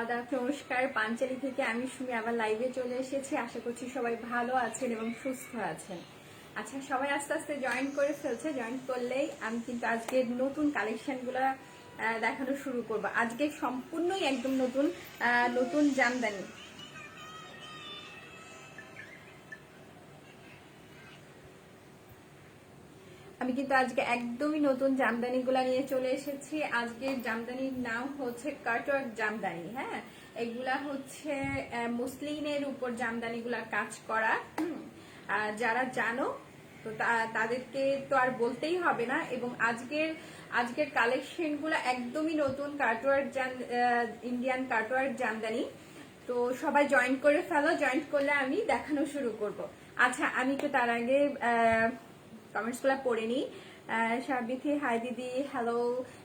আদাব, নমস্কার। পাঞ্চালি থেকে আমি সুমি আবার লাইভে চলে এসেছি। আশা করছি সবাই ভালো আছেন এবং সুস্থ আছেন। আচ্ছা, সবাই আস্তে আস্তে জয়েন করে ফেলছে। জয়েন করলেই আমি কিন্তু আজকে নতুন কালেকশনগুলো দেখানো শুরু করব। আজকে সম্পূর্ণই একদম নতুন নতুন জামদানি। আমি কিন্তু আজকে একদমই নতুন জামদানিগুলো নিয়ে চলে এসেছি। আজকের জামদানির নাম হচ্ছে কাটওয়ার্ক জামদানি। হ্যাঁ, এগুলা হচ্ছে মুসলিনের উপর জামদানিগুলা কাজ করা। যারা জানো তো তাদেরকে তো আর বলতেই হবে না। এবং আজকের কালেকশনগুলো একদমই নতুন কাটওয়ার্ক ইন্ডিয়ান কাটওয়ার্ক জামদানি। তো সবাই জয়েন করে ফেলো। জয়েন করলে আমি দেখানো শুরু করব। আচ্ছা, আমি তো তার আগে কমেন্টস গুলা পড়ে নি। সাবিথি, হাই দিদি, হ্যালো।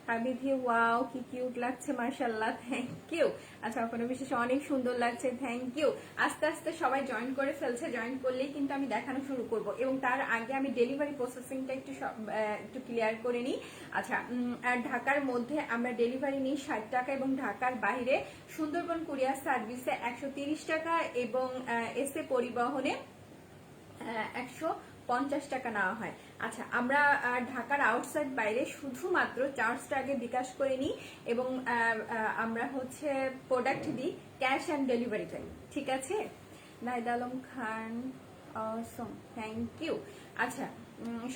সাবিথি, ওয়াও কি কিউট লাগছে, মাশাআল্লাহ, থ্যাংক ইউ। আচ্ছা, আপনার বিশেষ অনেক সুন্দর লাগছে, থ্যাংক ইউ। আস্তে আস্তে সবাই জয়েন করে ফেলছে। জয়েন করলেই কিন্তু আমি দেখানো শুরু করব। এবং তার আগে আমি ডেলিভারি প্রসেসিংটা একটু ক্লিয়ার করে নিই। আচ্ছা, ঢাকার মধ্যে আমরা ডেলিভারি নিই 60 টাকা এবং ঢাকার বাইরে সুন্দরবন কুরিয়ার সার্ভিসে 130 টাকা এবং এসে পরিবহনে 150 টাকা নেওয়া হয়। আচ্ছা, আমরা ঢাকার আউটসাইড বাইরে শুধুমাত্র চার্জটা আগে বিকাশ করে নিই এবং আমরা হচ্ছে প্রোডাক্ট দিই ক্যাশ অ্যান্ড ডেলিভারি টাইম। ঠিক আছে? নাহিদ আলম খান, অসম, থ্যাংক ইউ। আচ্ছা,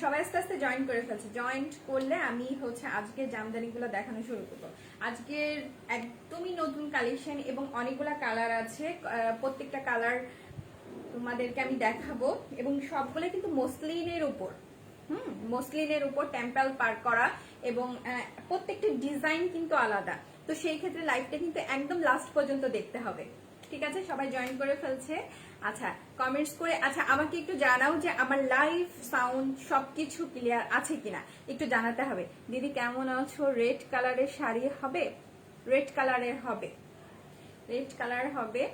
সবাই আস্তে আস্তে জয়েন করে ফেলছে। জয়েন করলে আমি হচ্ছে আজকে জামদানিগুলো দেখানো শুরু করবো। আজকের একদমই নতুন কালেকশন এবং অনেকগুলা কালার আছে। প্রত্যেকটা কালার তোমাদেরকে আমি দেখাবো এবং সবগুলো কিন্তু মসলিনের উপর মসলিনের উপর টেম্পল পার করা এবং প্রত্যেকটা ডিজাইন কিন্তু আলাদা। তো সেই ক্ষেত্রে লাইভটা কিন্তু একদম লাস্ট পর্যন্ত দেখতে হবে। ঠিক আছে? সবাই জয়েন করে ফেলছে। আচ্ছা, কমেন্টস করে আচ্ছা আমাকে একটু জানাও যে আমার লাইভ সাউন্ড সবকিছু ক্লিয়ার আছে কিনা, একটু জানাতে হবে। দিদি কেমন আছো? রেড কালারের শাড়ি হবে? রেড কালারের হবে, রেড কালার হবে,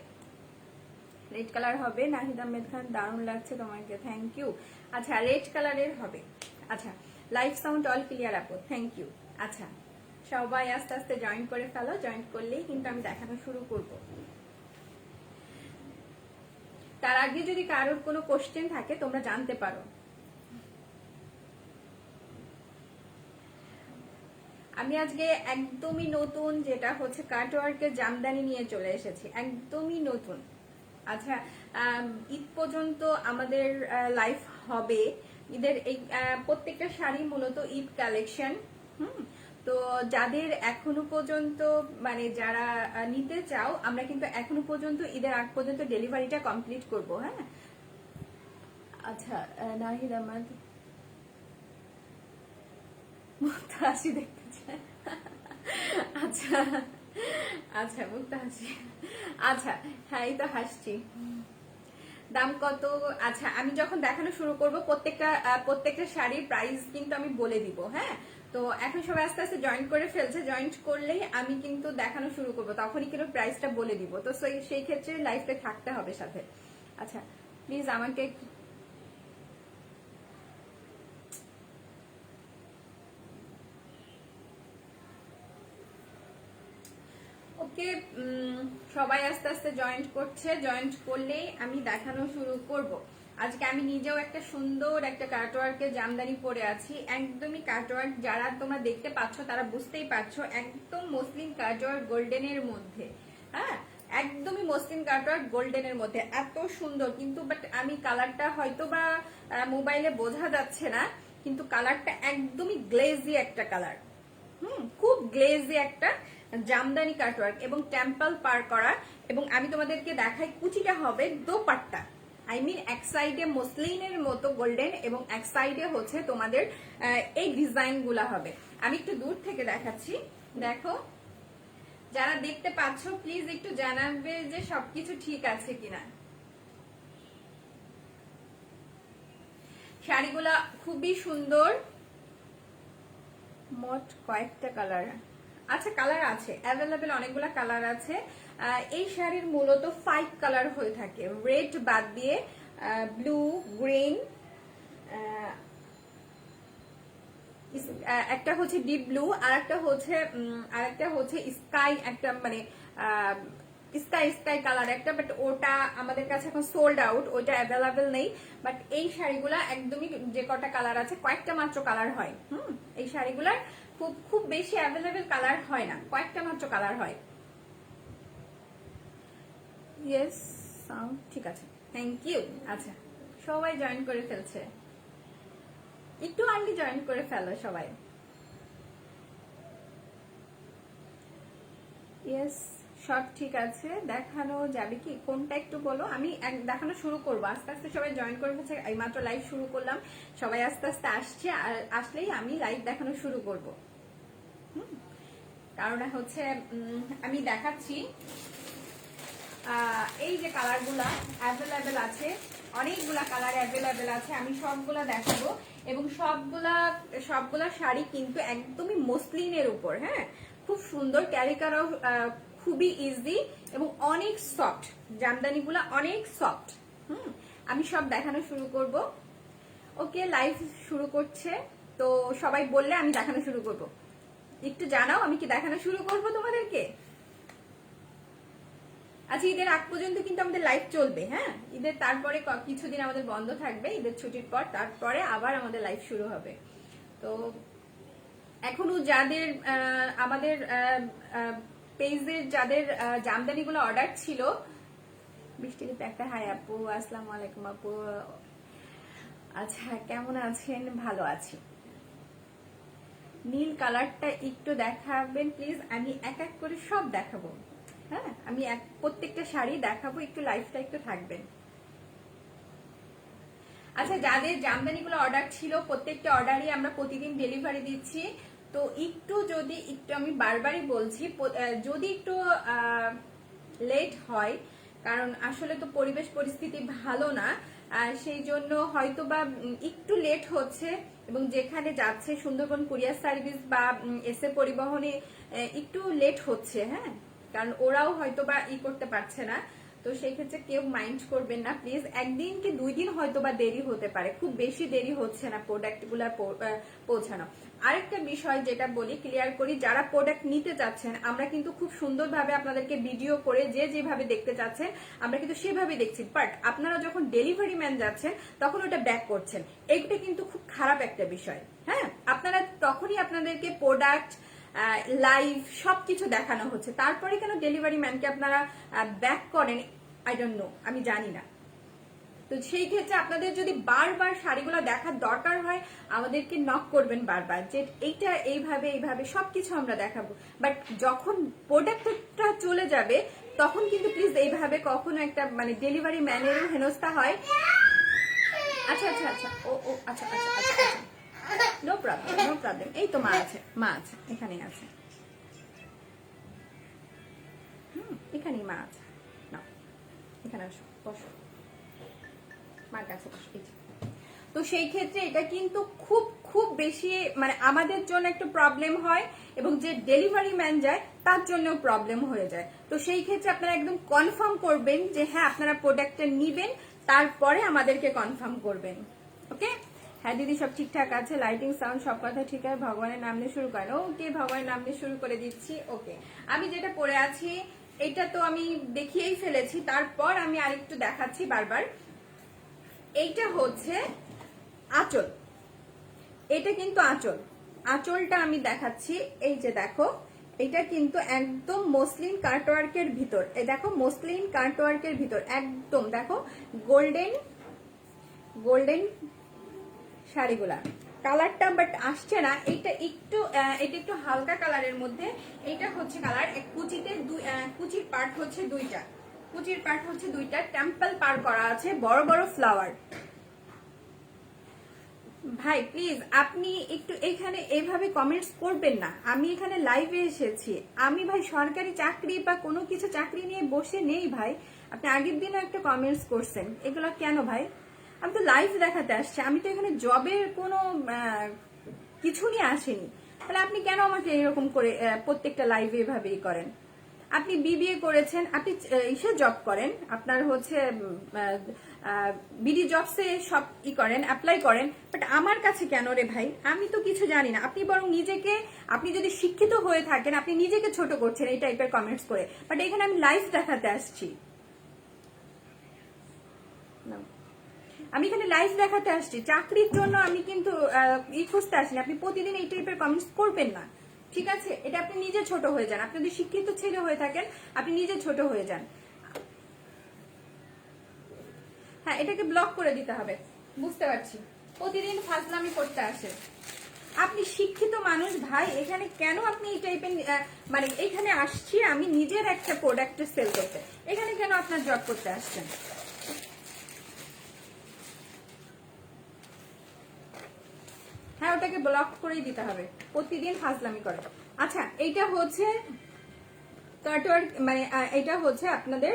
রেড কালার হবে। নাহিদ আহমেদ খান, দারুণ লাগছে তোমাকে, থ্যাংক ইউ। আচ্ছা, রেড কালারের হবে। আচ্ছা, লাইভ সাউন্ড অল ক্লিয়ার আপু, থ্যাংক ইউ। আচ্ছা, সবাই আস্তে আস্তে জয়েন করে ফেলো। জয়েন করলেই কিন্তু আমি দেখানো শুরু করব। তার আগে যদি কারোর কোনো কোশ্চেন থাকে তোমরা জানতে পারো। আমি আজকে একদমই নতুন যেটা হচ্ছে কাটওয়ার্কের জামদানি নিয়ে চলে এসেছি, একদমই নতুন। আচ্ছা, ঈদ পর্যন্ত আমাদের লাইফ হবে। ঈদের এই প্রত্যেকটা শাড়ি মূলত ঈদ কালেকশন। তো যাদের এখনো পর্যন্ত মানে যারা নিতে চাও, আমরা কিন্তু এখনো পর্যন্ত ঈদের আগ পর্যন্ত ডেলিভারিটা কমপ্লিট করব। হ্যাঁ, আচ্ছা, নাহিদ আহমদ হাসি দেখতে চায়। আচ্ছা আচ্ছা, মুক্তা হাসি। আচ্ছা, হ্যাঁ, এই তো হাসছি। দাম কত? আচ্ছা, আমি যখন দেখানো শুরু করব প্রত্যেকটা শাড়ির প্রাইস কিন্তু আমি বলে দিব। হ্যাঁ, তো এখন সবাই আস্তে আস্তে জয়েন করে ফেলছে। জয়েন করলেই আমি কিন্তু দেখানো শুরু করব, তখনই কিন্তু প্রাইসটা বলে দিব। তো সেই ক্ষেত্রে লাইফটা থাকতে হবে সাথে। আচ্ছা, প্লিজ আমাকে ওকে, সবাই আস্তে আস্তে জয়েন্ট করছে। জয়েন্ট করলেই আমি দেখানো শুরু করব। আজকে আমি নিজেও একটা সুন্দর একটা কাটওয়ার্কের জামদানি পরে আছি, একদমই কাটওয়ার্ক। যারা তোমরা দেখতে পাচ্ছ তারা বুঝতেই পারছো, একদম মসলিন কাটওয়ার্ক গোল্ডেনের মধ্যে। হ্যাঁ, একদমই মসলিন কাটওয়ার্ক গোল্ডেনের মধ্যে, এত সুন্দর কিন্তু। বাট আমি কালারটা হয়তো বা মোবাইলে বোঝা যাচ্ছে না, কিন্তু কালারটা একদমই গ্লেজি একটা কালার। খুব গ্লেজি একটা জামদানি কাটওয়ার্ক এবং টেম্পল পার করা। এবং আমি তোমাদেরকে দেখাই কুচিটা হবে দোপাট্টা। আই মিন এক সাইডে মসলিনের মতো গোল্ডেন এবং এক সাইডে হচ্ছে তোমাদের এই ডিজাইন গুলা হবে। আমি একটু দূর থেকে দেখাচ্ছি, দেখো। যারা দেখতে পাচ্ছ প্লিজ একটু জানাবে যে সবকিছু ঠিক আছে কিনা। শাড়িগুলা খুবই সুন্দর। মোট কয়েকটা কালার? আচ্ছা, কালার আছে অ্যাভেলেবেল, অনেকগুলা কালার আছে। এই শাড়ির মূলত 5 কালার হয়ে থাকে, রেড বাদ দিয়ে ব্লু, গ্রিন, একটা হচ্ছে ডিপ ব্লু, আর একটা হচ্ছে স্কাই, একটা মানে স্কাই স্কাই কালার একটা, বাট ওটা আমাদের কাছে এখন সোল্ড আউট, ওইটা অ্যাভেলেবেল নেই। বাট এই শাড়িগুলা একদমই যে কটা কালার আছে কয়েকটা মাত্র কালার হয়। এই শাড়িগুলার খুব খুব বেশি অ্যাভেলেবেল কালার হয় না, কয়েকটা মাত্র কালার হয়। ইয়েস সাউন্ড ঠিক আছে, থ্যাংক ইউ। আচ্ছা সবাই জয়েন করে ফেলছে, একটু আন্টি জয়েন করে ফেলো সবাই। ইয়েস সব ঠিক আছে, দেখানো যাবে কি কোনটা একটু বলো, আমি দেখানো শুরু করবো আস্তে আস্তে। সবাই জয়েন করে ফেলছে, এই মাত্র লাইভ শুরু করলাম, সবাই আস্তে আস্তে আসছে, আর আসলেই আমি লাইভ দেখানো শুরু করব। কারণ হচ্ছে আমি দেখাচ্ছি এই যে কালারগুলা অ্যাভেলেবেল আছে, অনেকগুলা কালার অ্যাভেলেবেল আছে, আমি সবগুলা দেখাবো। এবং সবগুলা শাড়ি কিন্তু একদমই মসলিনের উপর, হ্যাঁ, খুব সুন্দর, ক্যারি করাও খুবই ইজি এবং অনেক সফট, জামদানিগুলা অনেক সফট। আমি সব দেখানো শুরু করব। ওকে লাইভ শুরু করছে, তো সবাই বললে আমি দেখানো শুরু করব। একটু জানাও আমি কি দেখানো শুরু করব তোমাদেরকে। আচ্ছা ঈদের আগ পর্যন্ত কিন্তু আমাদের লাইভ চলবে, হ্যাঁ, ঈদের তারপরে কিছুদিন আমাদের বন্ধ থাকবে, ঈদের ছুটির পর তারপরে আবার আমাদের লাইভ শুরু হবে। তো এখনো যাদের আমাদের পেজের যাদের জামদানিগুলো অর্ডার ছিল, বৃষ্টিতে একটা হাই আপু, আসসালামু আলাইকুম আপু। আচ্ছা কেমন আছেন? ভালো আছি। নীল কালারটা একটু দেখাবেন প্লিজ, আমি এক এক করে সব দেখাবো, হ্যাঁ, আমি প্রত্যেকটা শাড়ি দেখাবো, একটু লাইভটা একটু থাকবেন। আচ্ছা যাদের জামদানিগুলো অর্ডার ছিল, প্রত্যেকটা অর্ডারই আমরা প্রতিদিন ডেলিভারি দিচ্ছি। তো একটু যদি একটু আমি বারবারই বলছি, যদি একটু লেট হয়, কারণ আসলে তো পরিবেশ পরিস্থিতি ভালো না, সেই জন্য হয়তো বা একটু লেট হচ্ছে, এবং যেখানে যাচ্ছে সুন্দরবন কুরিয়ার সার্ভিস বা এসএ পরিবহনে একটু লেট হচ্ছে, হ্যাঁ, কারণ ওরাও হয়তো বা করতে পারছে না। তো সেই ক্ষেত্রে কেউ মাইন্ড করবেন না প্লিজ, একদিন কি 2 দিন হয়তো বা দেরি হতে পারে, খুব বেশি দেরি হচ্ছে না প্রোডাক্ট গুলা পৌঁছানো। আরেকটা বিষয় যেটা বলি, ক্লিয়ার করি, যারা প্রোডাক্ট নিতে চাচ্ছেন, আমরা কিন্তু খুব সুন্দরভাবে আপনাদেরকে ভিডিও করে যে যেভাবে দেখতে চাচ্ছেন আমরা কিন্তু সেভাবে দেখছি, বাট আপনারা যখন ডেলিভারি ম্যান যাচ্ছেন তখন ওটা ব্যাক করছেন, এইটা কিন্তু খুব খারাপ একটা বিষয়। হ্যাঁ, আপনারা তখনই আপনাদেরকে প্রোডাক্ট লাইভ সবকিছু দেখানো হচ্ছে, তারপরে কেন ডেলিভারি ম্যানকে আপনারা ব্যাক করেন, আই ডোন্ট নো, আমি জানি না। তো সেই ক্ষেত্রে আপনাদের যদি বারবার শাড়িগুলো দেখার দরকার হয়, আমাদেরকে নক করবেন বারবার, যে এইটা এইভাবে এইভাবে সবকিছু আমরা দেখাবো, বাট যখন প্রোডাক্টটা চলে যাবে তখন কিন্তু প্লিজ এইভাবে কখনো একটা মানে ডেলিভারি ম্যানেরও হেনস্থা হয়। আচ্ছা আচ্ছা আচ্ছা, ও ও আচ্ছা আচ্ছা আচ্ছা, নো প্রবলেম নো প্রবলেম, এই তো মা আছে, মা আছে, এখানেই আছে, এখানেই মা আছে, না এখানে আসো, বসো, মার কাছে বসো। তো সেই ক্ষেত্রে এটা কিন্তু খুব খুব বেশি মানে আমাদের জন্য একটু প্রবলেম হয়, এবং যে ডেলিভারি ম্যান যায় তার জন্যও প্রবলেম হয়ে যায়। তো সেই ক্ষেত্রে আপনারা একদম কনফার্ম করবেন যে হ্যাঁ আপনারা প্রোডাক্টটা নিবেন, তারপরে আমাদেরকে কনফার্ম করবেন। ওকে, হ্যাঁ দিদি সব ঠিকঠাক আছে, লাইটিং সাউন্ড সব কথা ঠিক আছে, ভগবানের নাম নিয়ে শুরু করেন। ওকে, ভগবানের নাম নিয়ে শুরু করে দিচ্ছি। ওকে, আমি যেটা পরে আছি এটা তো আমি দেখিয়েই ফেলেছি, তারপর আমি আরেকটু দেখাচ্ছি বারবার। এইটা হচ্ছে আঁচল, এটা কিন্তু আঁচল, আঁচলটা আমি দেখাচ্ছি, এই যে দেখো, এটা কিন্তু একদম মসলিন কাটওয়ার্কের ভিতর, এই দেখো মসলিন কাটওয়ার্কের ভিতর একদম দেখো গোল্ডেন গোল্ডেন শাড়িগুলা, কালারটা বাট আসছে না, এটা একটু হালকা কালারের মধ্যে। এটা হচ্ছে কালার কুচিতে কুচির পার্ট হচ্ছে দুইটা, কুচির পার্ট হচ্ছে দুইটা, টেম্পল পার করা আছে, বড় বড় ফ্লাওয়ার। ভাই প্লিজ আপনি একটু এখানে এইভাবে কমেন্টস করবেন না, আমি এখানে লাইভে এসেছি, আমি ভাই সরকারি চাকরি বা কোনো কিছু চাকরি নিয়ে বসে নেই ভাই। আপনি আগের দিনও একটা কমেন্টস করছেন, এগুলো কেন ভাই? আমি তো লাইভ দেখাতে আসছি, আমি তো এখানে জবের কোনো কিছু নিয়ে আসিনি, তাহলে আপনি কেন আমাকে এরকম করে প্রত্যেকটা লাইভে এভাবেই করেন? আপনি বিবিএ করেছেন, আপনি ইসে জব করেন, আপনার হচ্ছে বিডি জবসে সব করেন, অ্যাপ্লাই করেন, বাট আমার কাছে কেন রে ভাই? আমি তো কিছু জানি না। আপনি বরং নিজেকে, আপনি যদি শিক্ষিত হয়ে থাকেন, আপনি নিজেকে ছোট করছেন এই টাইপের কমেন্টস করে। বাট এখানে আমি লাইফ দেখাতে আসছি, আমি এখানে লাইফ দেখাতে আসছি, চাকরির জন্য আমি কিন্তু খুঁজতে আসিনি। আপনি প্রতিদিন এই টাইপের কমেন্টস করবেন না, ঠিক আছে? এটা আপনি নিজে ছোট হয়ে যান। আপনি যদি শিক্ষিত ছেলে হয়ে থাকেন, আপনি নিজে ছোট হয়ে যান। হ্যাঁ, এটাকে ব্লক করে দিতে হবে, বুঝতে পারছি। প্রতিদিন ফাজলামি করতে আসে। আপনি শিক্ষিত মানুষ ভাই, এখানে কেন আপনি এই টাইপের মানে এখানে আসছি আমি নিজের একটা প্রোডাক্ট সেল করতে, এখানে কেন আপনার জব করতে আসছেন? হ্যাঁ, ওটাকে ব্লক করেই দিতে হবে, প্রতিদিন ফাজলামি করে। আচ্ছা, এইটা হচ্ছে কাটওয়ার্ক, মানে এটা হচ্ছে আপনাদের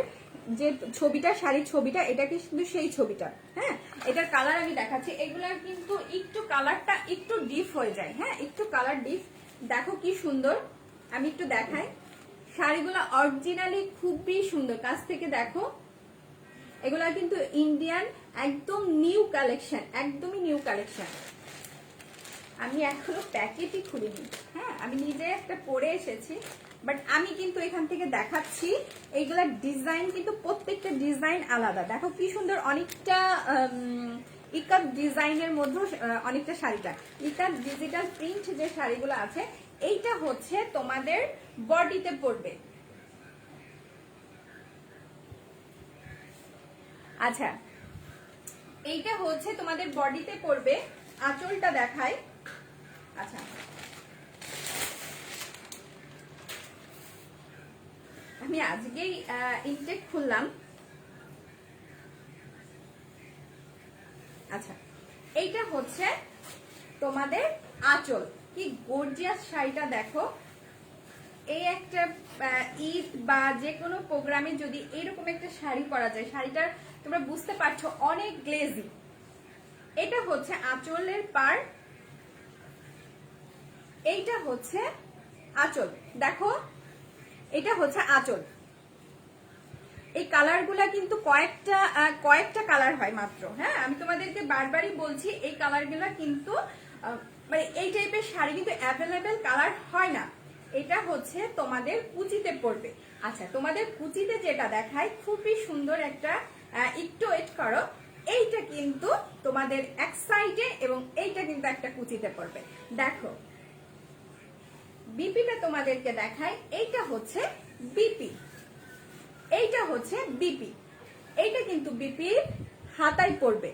যে ছবিটা, শাড়ির ছবিটা, এটা কিন্তু সেই ছবিটা। হ্যাঁ, এটার কালার আমি দেখাচ্ছি। এগুলার কিন্তু একটু কালারটা একটু ডিপ হয়ে যায়। হ্যাঁ, একটু কালার ডিপ। দেখো কি সুন্দর, আমি একটু দেখাই। শাড়িগুলো অরিজিনালি খুবই সুন্দর, কাছ থেকে দেখো। এগুলা কিন্তু ইন্ডিয়ান, একদম নিউ কালেকশন, একদমই নিউ কালেকশন। আমি এখনো প্যাকেটই খুলিনি। হ্যাঁ, আমি নিজে একটা পরে এসেছি, বাট আমি কিন্তু এখান থেকে দেখাচ্ছি। এইগুলার ডিজাইন কিন্তু প্রত্যেকটা ডিজাইন আলাদা। দেখো কি সুন্দর, অনেকটা ইকাত ডিজাইনের মধ্যে অনেকটা শাড়িটা। ইকাত ডিজিটাল প্রিন্ট যে শাড়িগুলো আছে, এইটা হচ্ছে তোমাদের বডিতে পড়বে। আচ্ছা, এইটা হচ্ছে তোমাদের বডিতে পড়বে। আঁচলটা দেখায়। আচ্ছা, আমি আজকেই ইনটেক খুললাম। আচ্ছা, এইটা হচ্ছে তোমাদের আঁচল। কি গর্জিয়াস শাড়িটা দেখো। এই একটা ঈদ বা যে কোনো প্রোগ্রামে যদি এরকম একটা শাড়ি পরা যায়, শাড়িটার তোমরা বুঝতে পারছো অনেক গ্লেজি। এটা হচ্ছে আঁচলের পার, এইটা হচ্ছে আঁচল। দেখো, এটা হচ্ছে আঁচল। এই কালারগুলা কিন্তু কয়েকটা কালার হয় মাত্র। হ্যাঁ, আমি তোমাদেরকে বারবারই বলছি, এই কালারগুলা কিন্তু মানে এই টাইপের শাড়ি কিন্তু অ্যাভেলেবেল কালার হয় না। এটা হচ্ছে তোমাদের কুচিতে পড়বে। আচ্ছা, তোমাদের কুচিতে যেটা দেখায় খুবই সুন্দর একটা, একটু ওয়েট করো, এইটা কিন্তু তোমাদের এক সাইডে এবং এইটা কিন্তু একটা কুচিতে পড়বে। দেখো, বিপিটা তোমাদেরকে দেখায়। এইটা হচ্ছে বিপি, এইটা হচ্ছে বিপি, এইটা কিন্তু বিপির হাতায় পড়বে।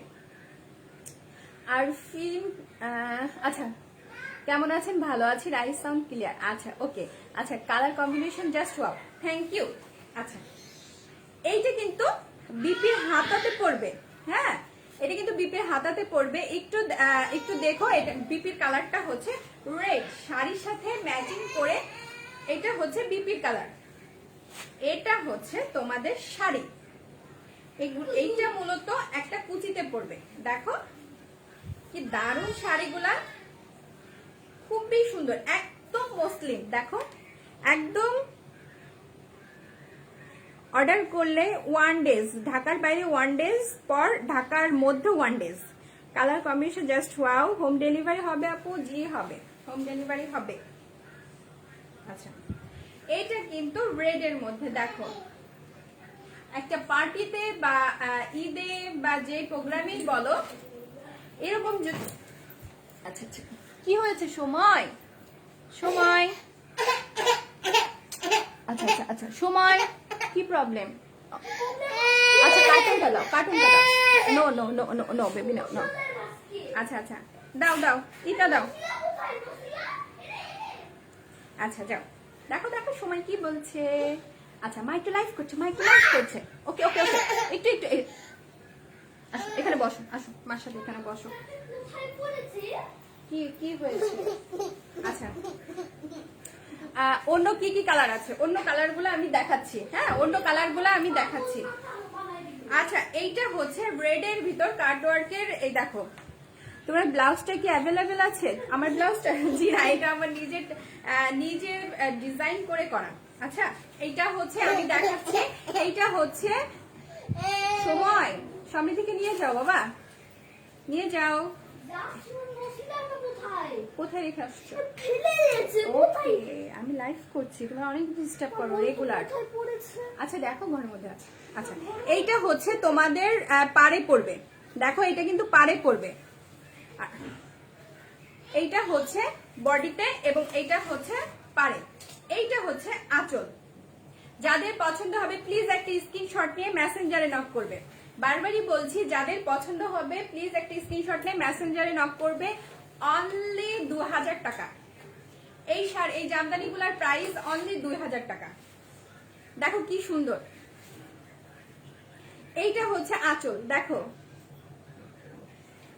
আর ফিল্ম, আচ্ছা কেমন আছেন? ভালো আছি, রাইস সাউন্ড ক্লিয়ার। আচ্ছা, ওকে। আচ্ছা, colour combination just wow, thank you. আচ্ছা, এইটা কিন্তু বিপির হাতাতে পড়বে। হ্যাঁ, এটা কিন্তু বিপির হাতাতে পড়বে। একটু দেখো, এটা বিপির কালারটা হচ্ছে রেড, শাড়ির সাথে ম্যাচিং করে। এটা হচ্ছে বিপির কালার, এটা হচ্ছে তোমাদের শাড়ি। এইটা মূলত একটা কুচিতে পড়বে। দেখো কি দারুণ শাড়িগুলা, খুবই সুন্দর, একদম মসলিন। দেখো, একদম অর্ডার করলে 1 ডেজ, ঢাকার বাইরে 1 ডেজ, পর ঢাকার মধ্যে 1 days. Colour combination just wow. Home delivery হবে আপু? জি হবে, হোম ডেলিভারি হবে। আচ্ছা, এইটা কিন্তু রেড এর মধ্যে। দেখো, একটা পার্টিতে বা ঈদে বা যে প্রোগ্রামেই বলো, এরকম যদি, আচ্ছা আচ্ছা, কি হয়েছে? সময় সময়, আচ্ছা আচ্ছা আচ্ছা, সময় কি প্রবলেম? আচ্ছা, কার্টুন দাও, কার্টুন দাও। No no no no no baby, no no. আচ্ছা আচ্ছা, দাও দাও, এটা দাও। আচ্ছা, যাও। দেখো দেখো সময় কি বলছে। আচ্ছা, মা একটু লাইভ করছে, মা একটু লাইভ করছে। ওকে ওকে ওকে, একটু একটু আসো, এখানে বসো, আসো মার সাথে এখানে বসো। কি কি হয়েছে? আচ্ছা, অন্য কি কি কালার আছে, অন্য কালারগুলো আমি দেখাচ্ছি। হ্যাঁ, অন্য কালারগুলো আমি দেখাচ্ছি। আচ্ছা, এইটা হচ্ছে রেড এর ভিতর কাটওয়ার্কের। এই দেখো, তোমার ব্লাউজটা কি অ্যাভেলেবেল আছে? আমার ব্লাউজটা, জি না, এটা আমার নিজের ডিজাইন করে করা। আচ্ছা এইটা হচ্ছে আমি দেখাচ্ছি, এইটা হচ্ছে সময় সামনে থেকে নিয়ে যাও বাবা, নিয়ে যাও। কোথায় রেখে আসছো? আমি লাইভ করছি, তুমি অনেক ডিস্টার্ব করো রেগুলার। আচ্ছা দেখো ঘরের মধ্যে আছে। আচ্ছা এইটা হচ্ছে তোমাদের পাড়ে পড়বে, দেখো এটা কিন্তু পাড়ে পড়বে। এইটা হচ্ছে বডিতে এবং এইটা হচ্ছে পাড়ে, এইটা হচ্ছে আঁচল। যাদের পছন্দ হবে প্লিজ একটা স্ক্রিনশট নিয়ে মেসেঞ্জারে নক করবে। বারবারই বলছি যাদের পছন্দ হবে প্লিজ একটা স্ক্রিনশট নিয়ে মেসেঞ্জারে নক করবে। অনলি 2000 টাকা এই এই জামদানিগুলোর প্রাইস, অনলি 2000 টাকা। দেখো কি সুন্দর, এইটা হচ্ছে আঁচল দেখো।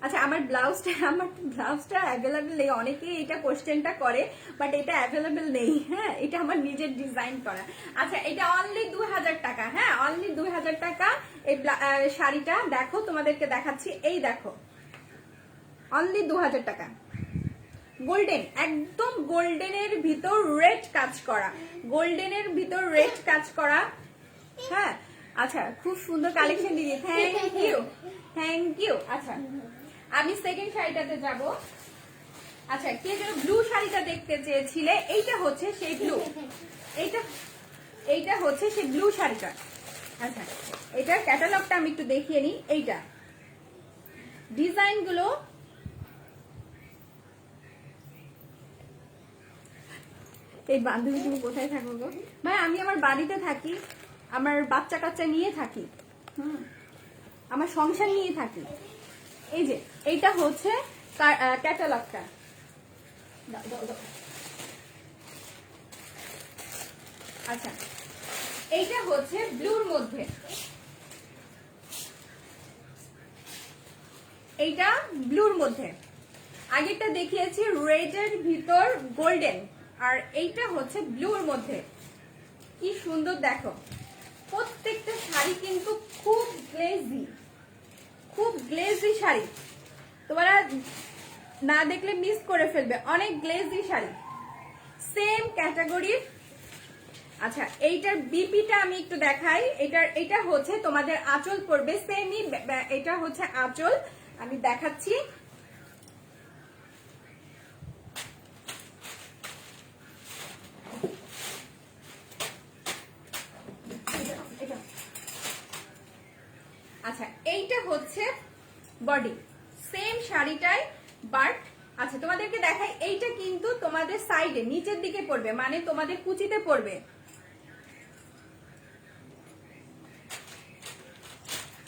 আচ্ছা আমার ব্লাউজটা অ্যাভেলেবেল নেই, অনেকেই এটা কোশ্চেনটা করে, বাট এটা অ্যাভেলেবেল নেই। হ্যাঁ এটা আমার নিজের ডিজাইন করা। আচ্ছা এটা অনলি 2000 টাকা। হ্যাঁ অনলি 2000 টাকা এই শাড়িটা। দেখো তোমাদেরকে দেখাচ্ছি, এই দেখো অনলি 2000 টাকা। গোল্ডেন, একদম গোল্ডেনের ভিতর রেড কাজ করা, গোল্ডেনের ভিতর রেড কাজ করা। হ্যাঁ আচ্ছা খুব সুন্দর কালেকশন দিদি, থ্যাংক ইউ থ্যাংক ইউ। আচ্ছা আমি সেকেন্ড শাড়িটাতে যাব। আচ্ছা কে যেন ব্লু শাড়িটা দেখতে চেয়েছিলে, এইটা হচ্ছে সেই ব্লু, এইটা হচ্ছে সেই ব্লু শাড়িটা। আচ্ছা এটার ক্যাটালগটা আমি একটু দেখিয়ে নিই। এইটা ডিজাইন গুলো এই বান্ধবী তুমি কোথায় থাকো গো? ভাই আমি আমার বাড়িতে থাকি, আমার বাচ্চা কাচ্চা নিয়ে থাকি, আমার সংসার নিয়ে থাকি। এই যে এইটা হচ্ছে ক্যাটালগটা। আচ্ছা এইটা হচ্ছে ব্লুর মধ্যে, এইটা ব্লুর মধ্যে। আগেরটা দেখিয়েছি রেডের ভিতর গোল্ডেন, আর এইটা হচ্ছে ব্লুর মধ্যে। কি সুন্দর দেখো, প্রত্যেকটা শাড়ি কিন্তু খুব গ্লেজি, খুব গ্লেজি শাড়ি, তোমরা না দেখলে মিস করে ফেলবে, অনেক গ্লেজি শাড়ি সেম ক্যাটাগরির। আচ্ছা এইটার বিপিটা আমি একটু দেখাই। এটা হচ্ছে তোমাদের আঁচল পড়বে, সেমই এটা হচ্ছে আঁচল, আমি দেখাচ্ছি। আচ্ছা এইটা হচ্ছে বডি, সেম শাড়িটাই, বাট আচ্ছা তোমাদেরকে দেখাই, এইটা কিন্তু তোমাদের সাইডে নিচের দিকে পড়বে, মানে তোমাদের কুচিতে পড়বে।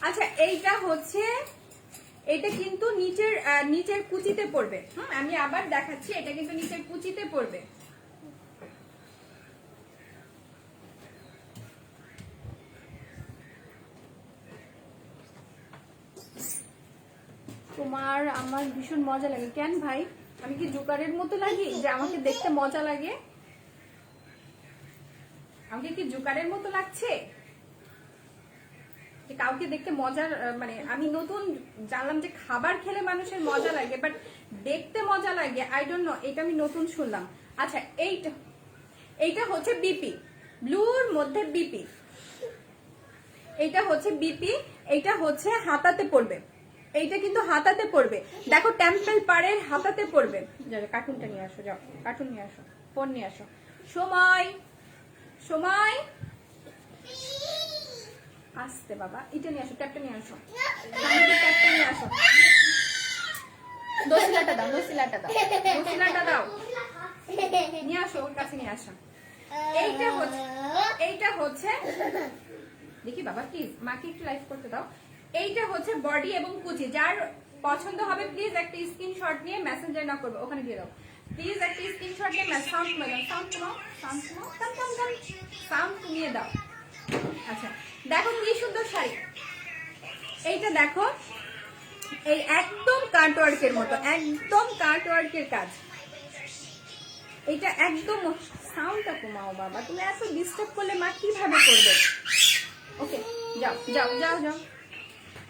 আচ্ছা এইটা হচ্ছে, এটা কিন্তু নিচের কুচিতে পড়বে। আমি আবার দেখাচ্ছি, এটা কিন্তু নিচের কুচিতে পড়বে। তোমার আমার ভীষণ মজা লাগে। কেন ভাই আমি কি জোকারের মতো লাগি যে আমাকে দেখতে মজা লাগে? আমাকে কি জোকারের মতো লাগছে যে কাউকে দেখতে মজার? মানে আমি নতুন জানলাম যে খাবার খেলে মানুষের মজা লাগে, বাট দেখতে মজা লাগে, আই ডোন্ট নো, এটা আমি নতুন শুনলাম। আচ্ছা এইটা হচ্ছে বিপি, ব্লুর মধ্যে বিপি, এইটা হচ্ছে বিপি, এইটা হচ্ছে হাতাতে পড়বে, এইটা কিন্তু হাতাতে পড়বে। দেখো টেম্পল পাড়ের হাতাতে পড়বে। কার্টুনটা নিয়ে আসো, যাও কার্টুন নিয়ে আসো, ফোন নিয়ে আসো। সময় সময় আসতে বাবা, এটা নিয়ে আসো, ট্যাপটা নিয়ে আসো, ট্যাপটা নিয়ে আসো। দোসিলাটা দাও, দোসিলাটা দাও, দোসিলাটা দাও, নিয়ে আসো, ওর কাছে নিয়ে আসো। এইটা হচ্ছে দেখি বাবা প্লিজ মাকে একটু লাইভ করতে দাও। এইটা হচ্ছে বডি এবং কুচি। যার পছন্দ হবে প্লিজ একটা স্ক্রিনশট নিয়ে মেসেঞ্জার না করবে, ওখানে দিয়ে দাও প্লিজ, একটা স্ক্রিনশট নিয়ে সাউন্ড নিয়ে দাও। আচ্ছা দেখো কি সুন্দর শাড়ি, এইটা দেখো, এই একদম কাটওয়ার্কের মতো, একদম কাটওয়ার্কের কাজ। এইটা একদম, সাউন্ডটা কমাও বাবা, তুমি এত ডিস্টার্ব করলে মা কিভাবে করবে? ওকে যাও যাও যাও যাও।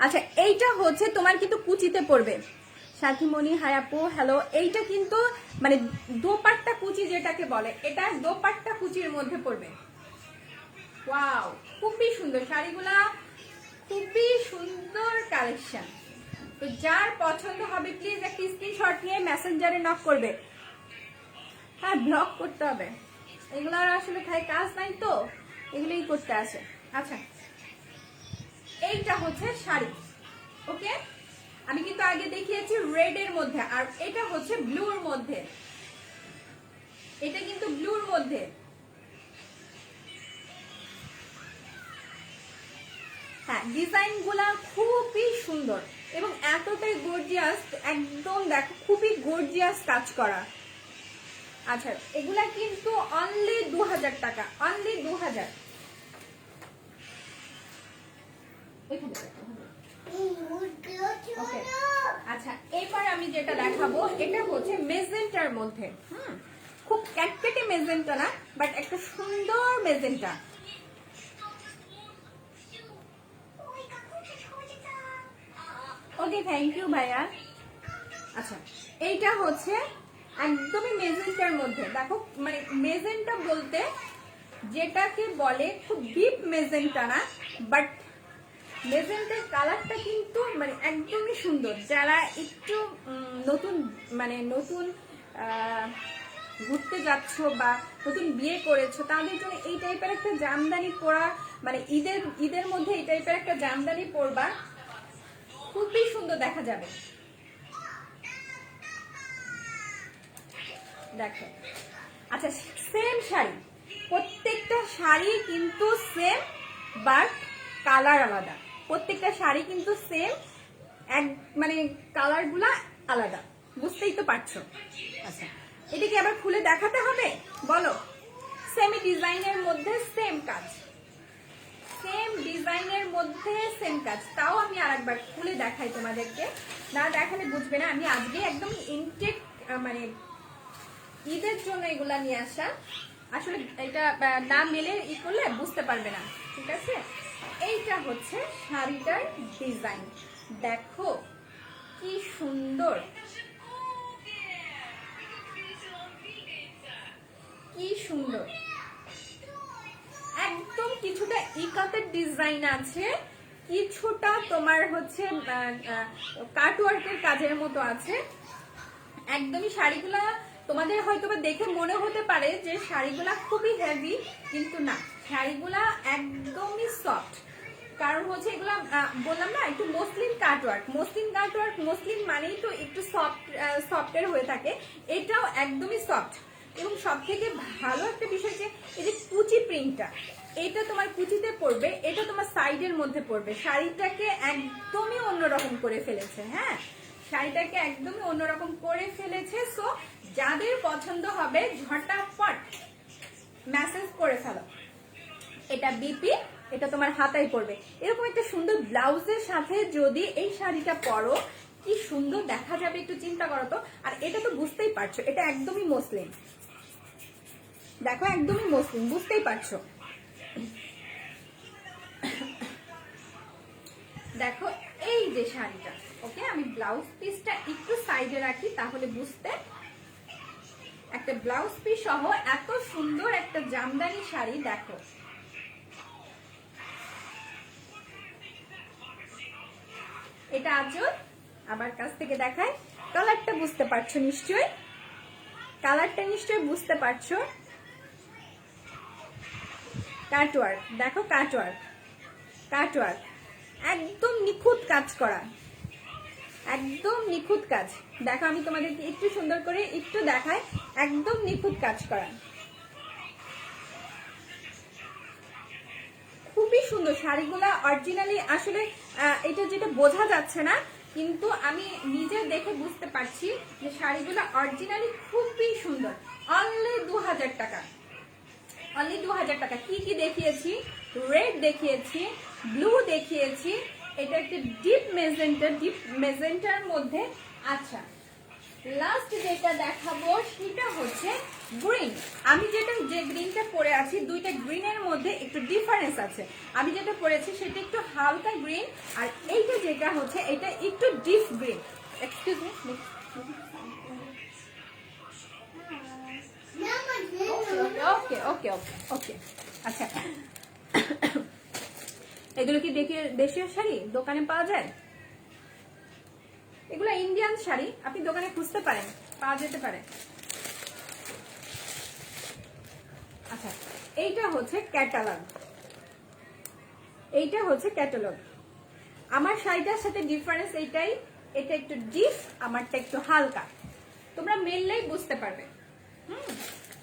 আচ্ছা এইটা হচ্ছে তোমার কিন্তু কুচিতে পড়বে। সাথীমণি হাই আপু হ্যালো। এইটা কিন্তু মানে দোপাট্টা কুচি যেটাকে বলে, এটা দোপাট্টা কুচির মধ্যে পড়বে। ওয়াও, খুবই সুন্দর শাড়িগুলা, খুবই সুন্দর কালেকশন। তো যার পছন্দ হবে প্লিজ একটা স্ক্রিনশট নিয়ে মেসেঞ্জারে নক করবে। হ্যাঁ, ব্লক করতে হবে, এগুলো আর আসলে খাই কাজ নাই তো, এগুলোই করতে আসে। আচ্ছা, এইটা হচ্ছে শাড়ি, ওকে। আমি কিন্তু আগে দেখিয়েছি রেড এর মধ্যে, আর এটা হচ্ছে ব্লুর মধ্যে, এটা কিন্তু ব্লুর মধ্যে। হ্যাঁ, ডিজাইন গুলা খুবই সুন্দর এবং এতটাই গর্জিয়াস, একদম দেখো খুবই গর্জিয়াস কাজ করা। আচ্ছা, এগুলা কিন্তু অনলি 2000 টাকা, অনলি 2000। আচ্ছা, এরপর আমি যেটা দেখাবো এটা হচ্ছে মেজেন্টার মধ্যে। খুব ক্যাটকেটে মেজেন্টা না, বাট একটা সুন্দর মেজেন্টা। ওকে, থ্যাংক ইউ ভাইয়া। আচ্ছা, এইটা হচ্ছে একদমই মেজেন্টার মধ্যে। দেখো, মানে মেজেন্টা বলতে যেটাকে বলে খুব ডিপ মেজেন্টা না, বাট মেজেন্টার কালারটা কিন্তু মানে একদমই সুন্দর। যারা একটু নতুন মানে নতুন ঘুরতে যাচ্ছ বা নতুন বিয়ে করেছো, তাদের জন্য এই টাইপের একটা জামদানি পরা, মানে ঈদের মধ্যে এই টাইপের একটা জামদানি পরবা, খুবই সুন্দর দেখা যাবে। দেখো, আচ্ছা, সেম শাড়ি, প্রত্যেকটা শাড়ি কিন্তু সেম, বাট কালার আলাদা। প্রত্যেকটা শাড়ি কিন্তু সেম, এক মানে কালার গুলা আলাদা, বুঝতেই তো পারছো। আচ্ছা, এটা কি আবার খুলে দেখাতে হবে বলো? সেমি ডিজাইনের মধ্যে সেম কাজ, সেম ডিজাইনের মধ্যে সেম কাজ। তাও আমি আরেকবার খুলে দেখাই তোমাদেরকে, না দেখালে বুঝবে না। আমি আজকে একদম ইনটেক মানে ঈদের জন্য এগুলা নিয়ে আসা, আসলে এটা না মেলে ই করলে বুঝতে পারবে না, ঠিক আছে। এইটা হচ্ছে শাড়িটার ডিজাইন, দেখো কি সুন্দর, কি সুন্দর। একদম কিছুটা ইকাতের ডিজাইন আছে, কিছুটা তোমার হচ্ছে কাটওয়ার্কের কাজের মতো আছে। একদমই শাড়িগুলা তোমাদের হয়তো বা দেখে মনে হতে পারে যে শাড়িগুলা খুবই হেভি, কিন্তু না, শাড়িগুলা একদমই সফট। কারণ হচ্ছে এগুলা বললাম না, একটু muslin cutwork, muslin cutwork, muslin মানেই তো একটু সফটের হয়ে থাকে, এটাও একদমই সফট। এবং সব থেকে ভালো একটা বিষয় যে এই যে কুচি প্রিন্টটা, এটা তোমার কুচিতে পড়বে, এটা তোমার সাইডের মধ্যে পড়বে, শাড়িটাকে একদমই অন্যরকম করে ফেলেছে। হ্যাঁ, শাড়িটাকে একদমই অন্যরকম করে ফেলেছে। সো যাদের পছন্দ হবে ঝটাফট মেসেজ করে ফেলো। এটা বিপি, এটা তোমার হাতায় পড়বে। এরকম একটা সুন্দর ব্লাউজের সাথে যদি এই শাড়িটা পরো, কি সুন্দর দেখা যাবে, একটু চিন্তা করো তো। আর এটা তো বুঝতেই পারছো, এটা একদমই মসলিন, দেখো একদমই মসলিন, বুঝতেই পারছো। দেখো এই যে শাড়িটা, ওকে, আমি ব্লাউজ পিসটা একটু সাইডে রাখি তাহলে বুঝতে। একটা ব্লাউজ পিস সহ এত সুন্দর একটা জামদানি শাড়ি, দেখো এটা আঁচল। আবার কাছ থেকে দেখায়, কালারটা বুঝতে পারছো নিশ্চয়ই, কালারটা নিশ্চয়ই বুঝতে পারছো। কাটওয়ার্ক, দেখো কাটওয়ার্ক, কাটওয়ার্ক একদম নিখুঁত কাজ করা, একদম নিখুঁত কাজ। দেখো আমি তোমাদেরকে একটু সুন্দর করে একটু দেখাই, একদম নিখুঁত কাজ করা, খুবই সুন্দর শাড়িগুলা। অরিজিনালি আসলে এটা যেটা বোঝা যাচ্ছে না, কিন্তু আমি নিজে দেখে বুঝতে পারছি যে শাড়িগুলা অরিজিনালি খুবই সুন্দর। অনলি 2000 টাকা, অনলি 2000 টাকা। কি কি দেখিয়েছি? রেড দেখিয়েছি, ব্লু দেখিয়েছি, এটা একটা ডিপ মেজেন্টা, ডিপ মেজেন্টার মধ্যে। আচ্ছা, লাস্ট যেটা দেখাবো সেটা হচ্ছে গ্রিন। আমি যেটা যে গ্রিনটা পরে আছি, দুইটা গ্রিনের মধ্যে একটু ডিফারেন্স আছে। আমি যেটা পরেছি সেটা একটু হালকা গ্রিন, আর এইটা যেটা হচ্ছে এটা একটু ডিপ গ্রিন। এক্সকিউজ মি, ওকে ওকে ওকে ওকে। আচ্ছা, এগুলো কি দেশীয় শাড়ি দোকানে পাওয়া যায়? এগুলো ইন্ডিয়ান শাড়ি, আপনি দোকানে খুঁজতে পারেন, পাওয়া যেতে পারে। আচ্ছা, এইটা হচ্ছে ক্যাটালগ, এইটা হচ্ছে ক্যাটালগ। আমার শাড়িটার সাথে ডিফারেন্স এইটাই, এটা একটু ডিপ, আমারটা একটু হালকা। তোমরা মেললেই বুঝতে পারবে,